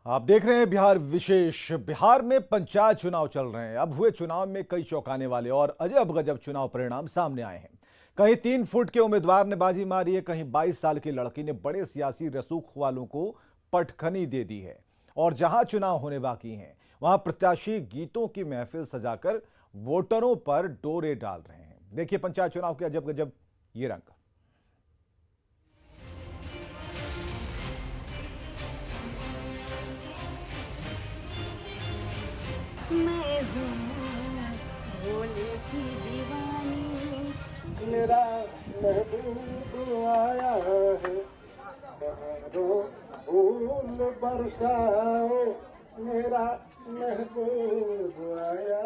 आप देख रहे हैं बिहार विशेष। बिहार में पंचायत चुनाव चल रहे हैं। अब हुए चुनाव में कई चौंकाने वाले और अजब गजब चुनाव परिणाम सामने आए हैं। कहीं 3 फुट के उम्मीदवार ने बाजी मारी है, कहीं 22 साल की लड़की ने बड़े सियासी रसूख वालों को पटखनी दे दी है। और जहां चुनाव होने बाकी हैं, वहां प्रत्याशी गीतों की महफिल सजाकर वोटरों पर डोरे डाल रहे हैं। देखिए पंचायत चुनाव के अजब गजब ये रंग। मैं हूँ भोले की दीवानी। मेरा महबूब आया है, बहारों फूल बरसाओ, मेरा महबूब आया।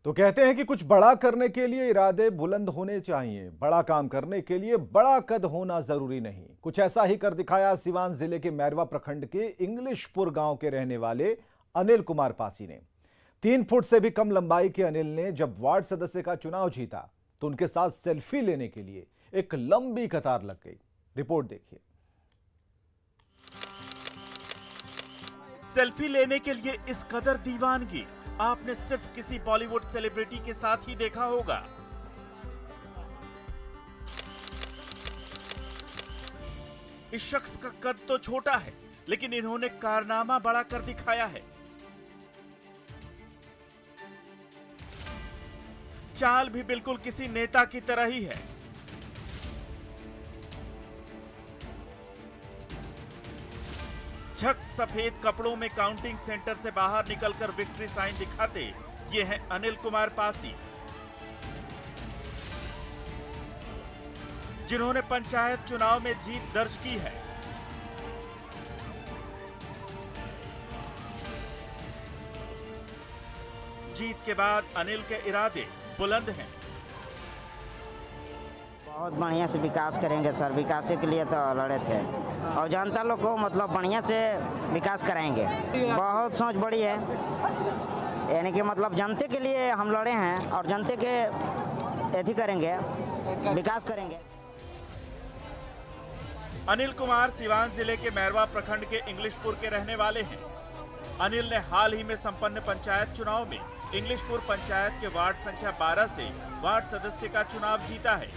तो कहते हैं कि कुछ बड़ा करने के लिए इरादे बुलंद होने चाहिए। बड़ा काम करने के लिए बड़ा कद होना जरूरी नहीं। कुछ ऐसा ही कर दिखाया सिवान जिले के मैरवा प्रखंड के इंग्लिशपुर गांव के रहने वाले अनिल कुमार पासी ने। 3 फुट से भी कम लंबाई के अनिल ने जब वार्ड सदस्य का चुनाव जीता तो उनके साथ सेल्फी लेने के लिए एक लंबी कतार लग गई। रिपोर्ट देखिए। सेल्फी लेने के लिए इस कदर दीवानगी आपने सिर्फ किसी बॉलीवुड सेलिब्रिटी के साथ ही देखा होगा। इस शख्स का कद तो छोटा है, लेकिन इन्होंने कारनामा बड़ा कर दिखाया है। चाल भी बिल्कुल किसी नेता की तरह ही है। झक सफेद कपड़ों में काउंटिंग सेंटर से बाहर निकलकर विक्ट्री साइन दिखाते ये हैं अनिल कुमार पासी, जिन्होंने पंचायत चुनाव में जीत दर्ज की है। जीत के बाद अनिल के इरादे बुलंद हैं। बहुत बढ़िया से विकास करेंगे सर। विकास के लिए तो लड़े थे और जनता लोग को मतलब बढ़िया से विकास कराएंगे। बहुत सोच बड़ी है, यानी कि मतलब जनते के लिए हम लड़े हैं और जनते के एथी करेंगे, विकास करेंगे। अनिल कुमार सिवान जिले के मैरवा प्रखंड के इंग्लिशपुर के रहने वाले हैं। अनिल ने हाल ही में संपन्न पंचायत चुनाव में इंग्लिशपुर पंचायत के वार्ड संख्या 12 से वार्ड सदस्य का चुनाव जीता है।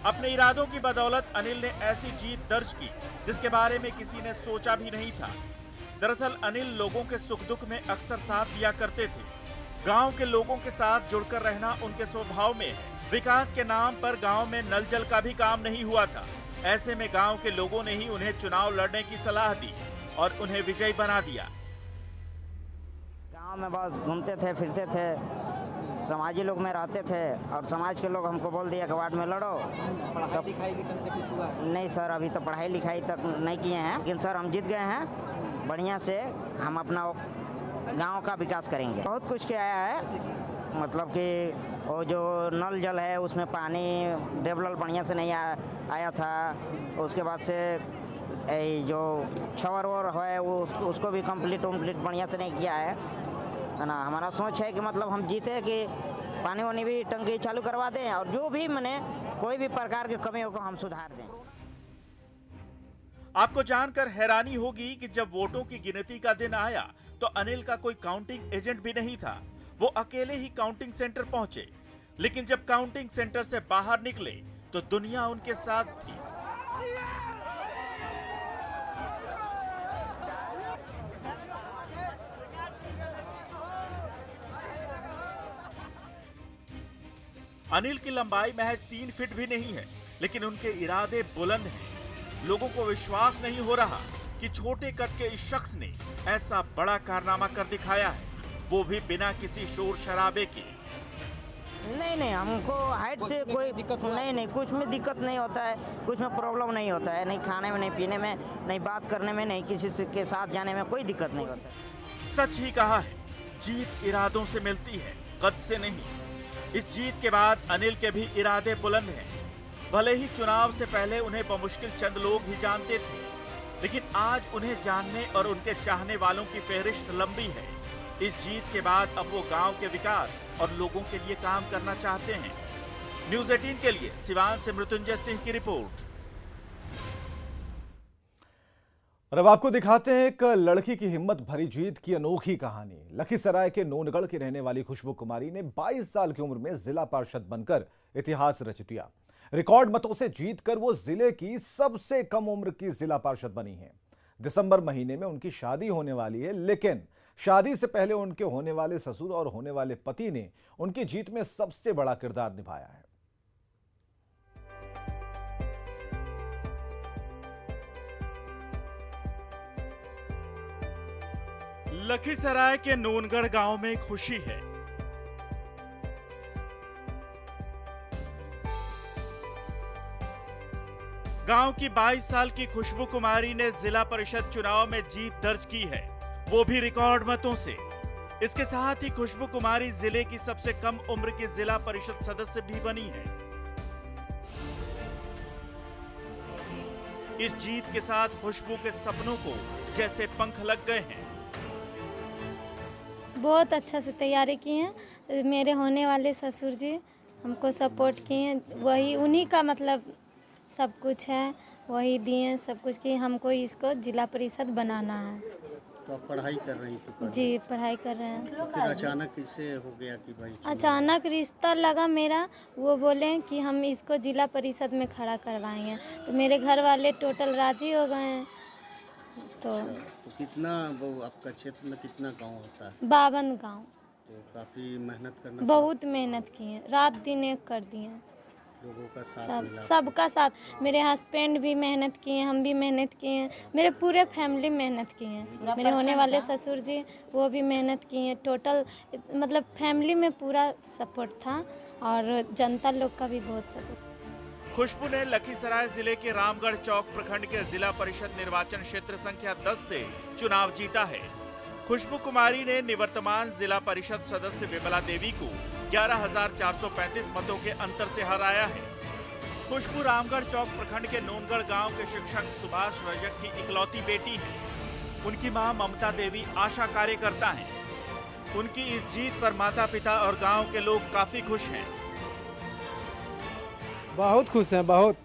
अपने इरादों की बदौलत अनिल ने ऐसी जीत दर्ज की जिसके बारे में किसी ने सोचा भी नहीं था। दरअसल अनिल लोगों के सुख दुख में अक्सर साथ दिया करते थे। गांव के लोगों के साथ जुड़कर रहना उनके स्वभाव में है। विकास के नाम पर गांव में नल जल का भी काम नहीं हुआ था। ऐसे में गांव के लोगों ने ही उन्हें चुनाव लड़ने की सलाह दी और उन्हें विजयी बना दिया। गांव में बस घूमते थे, फिरते थे, समाजी लोग में रहते थे और समाज के लोग हमको बोल दिया कि वार्ड में लड़ो। पढ़ाई लिखाई भी कहीं कुछ हुआ? नहीं सर, अभी तो पढ़ाई लिखाई तक नहीं किए हैं, लेकिन सर हम जीत गए हैं। बढ़िया से हम अपना गांव का विकास करेंगे। बहुत कुछ किया है, मतलब कि वो जो नल जल है उसमें पानी डेवलप बढ़िया से नहीं आया था। उसके बाद से जो शवर वोर है वो उसको भी कंप्लीट बढ़िया से नहीं किया है ना। हमारा सोच है कि मतलब हम जीते कि पानी वानी भी टंकी चालू करवा दें और जो भी मैंने कोई भी प्रकार की कमियों को हम सुधार दें। आपको जानकर हैरानी होगी कि जब वोटों की गिनती का दिन आया तो अनिल का कोई काउंटिंग एजेंट भी नहीं था। वो अकेले ही काउंटिंग सेंटर पहुंचे, लेकिन जब काउंटिंग सेंटर से बाहर निकले तो दुनिया उनके साथ थी। अनिल की लंबाई महज 3 फीट भी नहीं है, लेकिन उनके इरादे बुलंद हैं। लोगों को विश्वास नहीं हो रहा कि छोटे कद के इस शख्स ने ऐसा बड़ा कारनामा कर दिखाया है, वो भी बिना किसी शोर शराबे के। नहीं, हमको हाइट से कोई दिक्कत नहीं, कुछ में दिक्कत नहीं होता है, कुछ में प्रॉब्लम नहीं होता है, नहीं खाने में, नहीं पीने में, नहीं बात करने में, नहीं किसी के साथ जाने में कोई दिक्कत नहीं होता है। सच ही कहा है, जीत इरादों से मिलती है, कद से नहीं। इस जीत के बाद अनिल के भी इरादे बुलंद हैं। भले ही चुनाव से पहले उन्हें बमुश्किल चंद लोग ही जानते थे, लेकिन आज उन्हें जानने और उनके चाहने वालों की फहरिस्त लंबी है। इस जीत के बाद अब वो गांव के विकास और लोगों के लिए काम करना चाहते हैं। न्यूज़ 18 के लिए सिवान से मृत्युंजय सिंह की रिपोर्ट। और अब आपको दिखाते हैं एक लड़की की हिम्मत भरी जीत की अनोखी कहानी। लखीसराय के नोनगढ़ की रहने वाली खुशबू कुमारी ने 22 साल की उम्र में जिला पार्षद बनकर इतिहास रच दिया। रिकॉर्ड मतों से जीतकर वो जिले की सबसे कम उम्र की जिला पार्षद बनी है। दिसंबर महीने में उनकी शादी होने वाली है, लेकिन शादी से पहले उनके होने वाले ससुर और होने वाले पति ने उनकी जीत में सबसे बड़ा किरदार निभाया है। लखीसराय के नोनगढ़ गांव में खुशी है। गांव की 22 साल की खुशबू कुमारी ने जिला परिषद चुनाव में जीत दर्ज की है, वो भी रिकॉर्ड मतों से। इसके साथ ही खुशबू कुमारी जिले की सबसे कम उम्र की जिला परिषद सदस्य भी बनी है। इस जीत के साथ खुशबू के सपनों को जैसे पंख लग गए हैं। बहुत अच्छा से तैयारी की हैं। मेरे होने वाले ससुर जी हमको सपोर्ट किए हैं, वही उन्हीं का मतलब सब कुछ है, वही दिए सब कुछ कि हमको इसको जिला परिषद बनाना है। तो आप पढ़ाई कर रही थी पहले? जी पढ़ाई कर रहे हैं। तो फिर अचानक इससे हो गया कि भाई अचानक रिश्ता लगा मेरा, वो बोले कि हम इसको जिला परिषद में खड़ा करवाएंगे, तो मेरे घर वाले टोटल राजी हो गए हैं। तो कितना वो आपका क्षेत्र में कितना गांव होता है? 52 गाँव। तो काफी मेहनत करना बहुत मेहनत किए, रात दिन एक कर दिए। लोगों का साथ मिला। सबका साथ, मेरे हस्बैंड भी मेहनत किए, हम भी मेहनत किए, मेरे पूरे फैमिली मेहनत किए हैं। मेरे होने वाले ससुर जी वो भी मेहनत किए। टोटल मतलब फैमिली में पूरा सपोर्ट था और जनता लोग का भी बहुत सपोर्ट। खुशबू ने लखीसराय जिले के रामगढ़ चौक प्रखंड के जिला परिषद निर्वाचन क्षेत्र संख्या 10 से चुनाव जीता है। खुशबू कुमारी ने निवर्तमान जिला परिषद सदस्य विमला देवी को 11,435 मतों के अंतर से हराया है। खुशबू रामगढ़ चौक प्रखंड के नोनगढ़ गांव के शिक्षक सुभाष रजक की इकलौती बेटी है। उनकी मां ममता देवी आशा कार्यकर्ता हैं। उनकी इस जीत पर माता पिता और गांव के लोग काफी खुश हैं। बहुत खुश हैं, बहुत।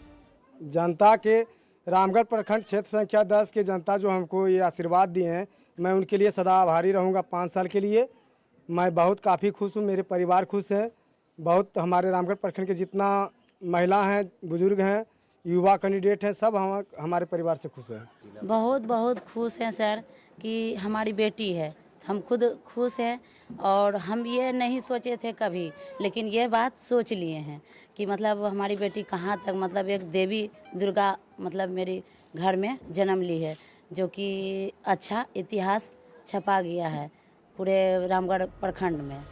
जनता के रामगढ़ प्रखंड क्षेत्र संख्या 10 के जनता जो हमको ये आशीर्वाद दिए हैं, मैं उनके लिए सदा आभारी रहूँगा 5 साल के लिए। मैं बहुत काफ़ी खुश हूँ, मेरे परिवार खुश है। बहुत हमारे रामगढ़ प्रखंड के जितना महिला हैं, बुजुर्ग हैं, युवा कैंडिडेट हैं, सब हमारे परिवार से खुश हैं। बहुत खुश हैं सर कि हमारी बेटी है। हम खुद खुश हैं और हम ये नहीं सोचे थे कभी, लेकिन ये बात सोच लिए हैं कि मतलब हमारी बेटी कहाँ तक मतलब एक देवी दुर्गा मतलब मेरे घर में जन्म ली है, जो कि अच्छा इतिहास छपा गया है पूरे रामगढ़ प्रखंड में।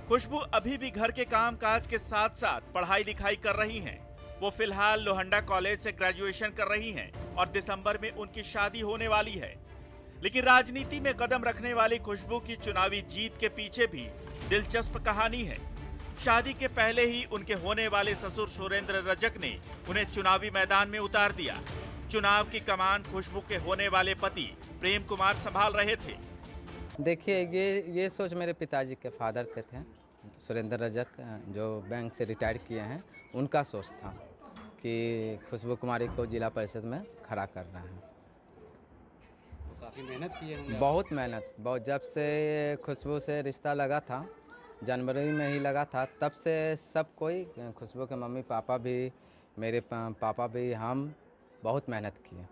खुशबू अभी भी घर के काम काज के साथ साथ पढ़ाई लिखाई कर रही हैं। वो फिलहाल लोहंडा कॉलेज से ग्रेजुएशन कर रही हैं और दिसंबर में उनकी शादी होने वाली है। लेकिन राजनीति में कदम रखने वाली खुशबू की चुनावी जीत के पीछे भी दिलचस्प कहानी है। शादी के पहले ही उनके होने वाले ससुर सुरेंद्र रजक ने उन्हें चुनावी मैदान में उतार दिया। चुनाव की कमान खुशबू के होने वाले पति प्रेम कुमार संभाल रहे थे। देखिए, ये सोच मेरे पिताजी के फादर के थे, सुरेंद्र रजक, जो बैंक से रिटायर किए हैं। उनका सोच था कि खुशबू कुमारी को जिला परिषद में खड़ा करना है। काफी मेहनत की है। बहुत मेहनत, बहुत। जब से खुशबू से रिश्ता लगा था, जनवरी में ही लगा था, तब से सब कोई, खुशबू के मम्मी पापा भी, मेरे पापा भी, हम बहुत मेहनत किए।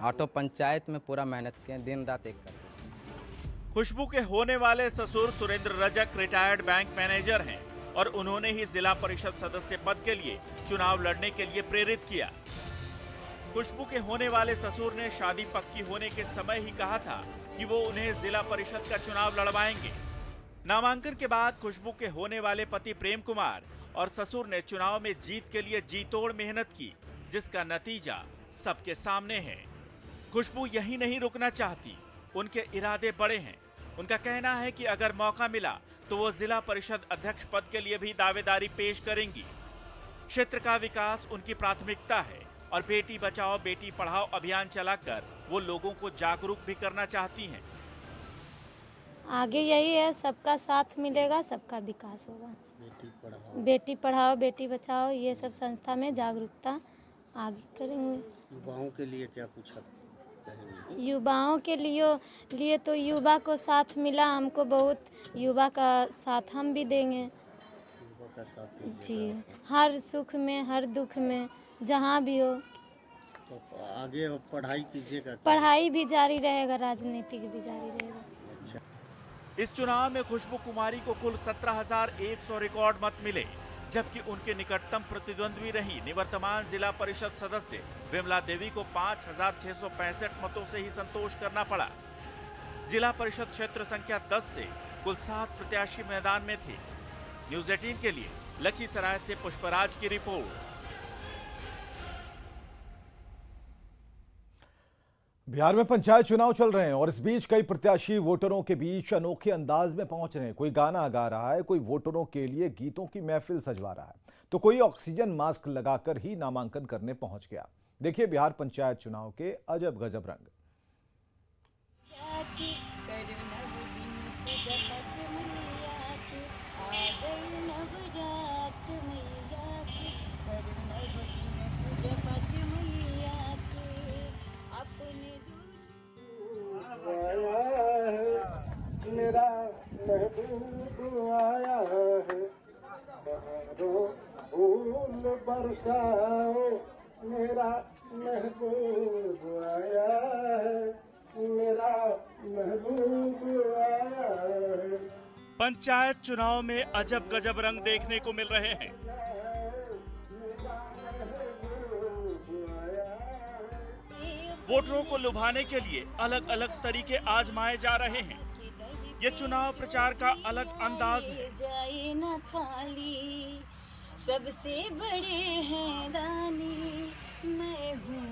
ऑटो पंचायत में पूरा मेहनत किए, दिन रात एक करके। खुशबू के होने वाले ससुर Surendra Rajak retired bank manager हैं और उन्होंने ही जिला परिषद सदस्य पद के लिए चुनाव लड़ने के लिए प्रेरित किया। खुशबू के होने वाले ससुर ने शादी पक्की होने के समय ही कहा था कि वो उन्हें जिला परिषद का चुनाव लड़वाएंगे। नामांकन के बाद खुशबू के होने वाले पति प्रेम कुमार और ससुर ने चुनाव में जीत के लिए जी तोड़ मेहनत की, जिसका नतीजा सबके सामने है। खुशबू यहीं नहीं रुकना चाहती, उनके इरादे बड़े हैं। उनका कहना है कि अगर मौका मिला तो वो जिला परिषद अध्यक्ष पद के लिए भी दावेदारी पेश करेंगी। क्षेत्र का विकास उनकी प्राथमिकता है और बेटी बचाओ बेटी पढ़ाओ अभियान चलाकर वो लोगों को जागरूक भी करना चाहती हैं। आगे यही है, सबका साथ मिलेगा, सबका विकास होगा। बेटी पढ़ाओ बेटी बचाओ, ये सब संस्था में जागरूकता आगे करेंगे। युवाओं के लिए क्या कुछ युवाओं के लिए तो युवा को साथ मिला, हमको बहुत युवा का साथ हम भी देंगे युवा का साथ दीजिएगा। जी। हर सुख में हर दुख में जहाँ भी हो। तो आगे पढ़ाई कीजिएगा? पढ़ाई भी जारी रहेगा, राजनीतिक भी जारी रहेगा। अच्छा। इस चुनाव में खुशबू कुमारी को कुल 17,100 रिकॉर्ड मत मिले, जबकि उनके निकटतम प्रतिद्वंद्वी रही निवर्तमान जिला परिषद सदस्य विमला देवी को 5,665 मतों से ही संतोष करना पड़ा। जिला परिषद क्षेत्र संख्या 10 से कुल 7 प्रत्याशी मैदान में थे। न्यूज़ 18 के लिए लखीसराय से पुष्पराज की रिपोर्ट। बिहार में पंचायत चुनाव चल रहे हैं और इस बीच कई प्रत्याशी वोटरों के बीच अनोखे अंदाज में पहुंच रहे हैं। कोई गाना गा रहा है, कोई वोटरों के लिए गीतों की महफिल सजवा रहा है, तो कोई ऑक्सीजन मास्क लगाकर ही नामांकन करने पहुंच गया। देखिए बिहार पंचायत चुनाव के अजब गजब रंग। मेरा महबूब आया है, बहारों फूल बरसाओ, मेरा महबूब आया है, मेरा महबूब आया है। पंचायत चुनाव में अजब गजब रंग देखने को मिल रहे हैं। वोटरों को लुभाने के लिए अलग अलग तरीके आजमाए जा रहे हैं। ये चुनाव प्रचार का अलग अंदाज है। जाए ना खाली, सबसे बड़े हैं दानी, मैं हूँ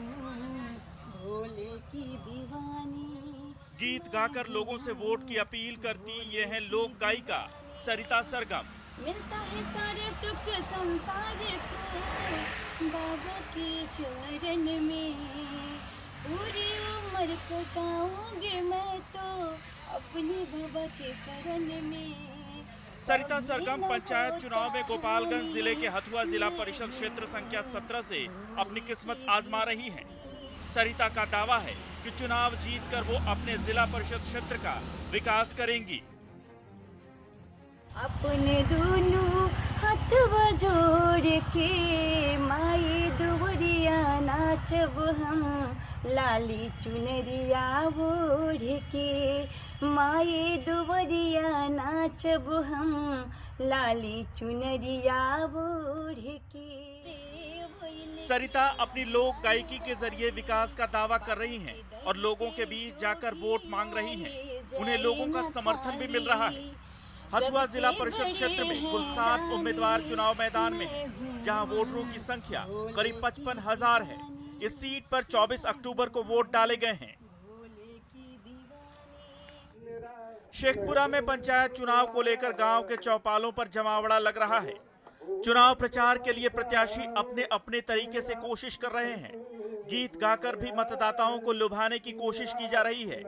भोले की दीवानी। गीत गाकर लोगों से वोट की अपील करती ये हैं लोक गायिका सरिता सरगम। मिलता है सारे सुख संसार को बाबा के चरण में, पूरी उम्र कटाऊंगी मैं तो अपनी बाबा के शरण में। सरिता सरगम पंचायत चुनाव में गोपालगंज जिले के हथुआ जिला परिषद क्षेत्र संख्या 17 से अपनी किस्मत आजमा रही हैं। सरिता का दावा है कि चुनाव जीतकर वो अपने जिला परिषद क्षेत्र का विकास करेंगी। अपने दोनों हथवा जोड़ के माई दुवरिया नाचब हम, लाली चुनरिया ओढ़ के माई दुवरिया नाचब हम, लाली चुनरिया ओढ़ के। सरिता अपनी लोक गायकी के जरिए विकास का दावा कर रही हैं और लोगों के बीच जाकर वोट मांग रही हैं। उन्हें लोगों का समर्थन भी मिल रहा है। हथुआ जिला परिषद क्षेत्र में कुल 7 उम्मीदवार चुनाव मैदान में हैं, जहां वोटरों की संख्या करीब 55,000 है। इस सीट पर 24 अक्टूबर को वोट डाले गए हैं। शेखपुरा में पंचायत चुनाव को लेकर गांव के चौपालों पर जमावड़ा लग रहा है। चुनाव प्रचार के लिए प्रत्याशी अपने अपने तरीके से कोशिश कर रहे हैं। गीत गाकर भी मतदाताओं को लुभाने की कोशिश की जा रही है।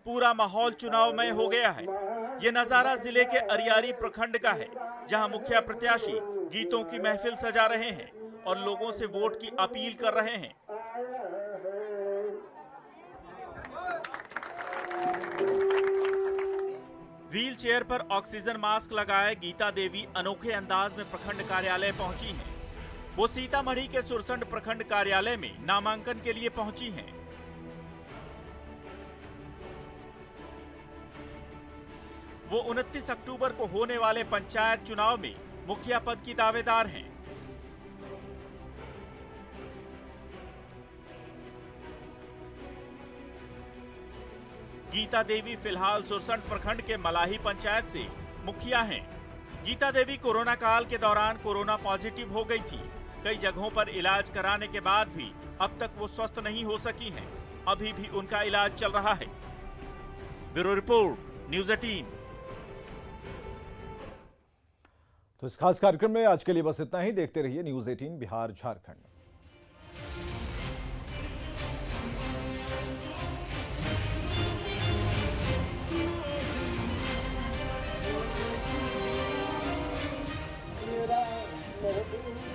पूरा माहौल चुनावमय हो गया है। ये नजारा जिले के अरियारी प्रखंड का है, जहां मुखिया प्रत्याशी गीतों की महफिल सजा रहे हैं और लोगों से वोट की अपील कर रहे हैं। व्हील चेयर पर ऑक्सीजन मास्क लगाए गीता देवी अनोखे अंदाज में प्रखंड कार्यालय पहुंची हैं। वो सीतामढ़ी के सुरसंड प्रखंड कार्यालय में नामांकन के लिए पहुंची हैं। वो 29 अक्टूबर को होने वाले पंचायत चुनाव में मुखिया पद की दावेदार हैं। गीता देवी फिलहाल सुरसंड प्रखंड के मलाही पंचायत से मुखिया हैं। गीता देवी कोरोना काल के दौरान कोरोना पॉजिटिव हो गई थी। कई जगहों पर इलाज कराने के बाद भी अब तक वो स्वस्थ नहीं हो सकी हैं। अभी भी उनका इलाज चल रहा है। Bureau report, news 18। तो इस खास कार्यक्रम में आज के लिए बस इतना ही। देखते रहिए न्यूज़ 18 बिहार झारखंड। दूँ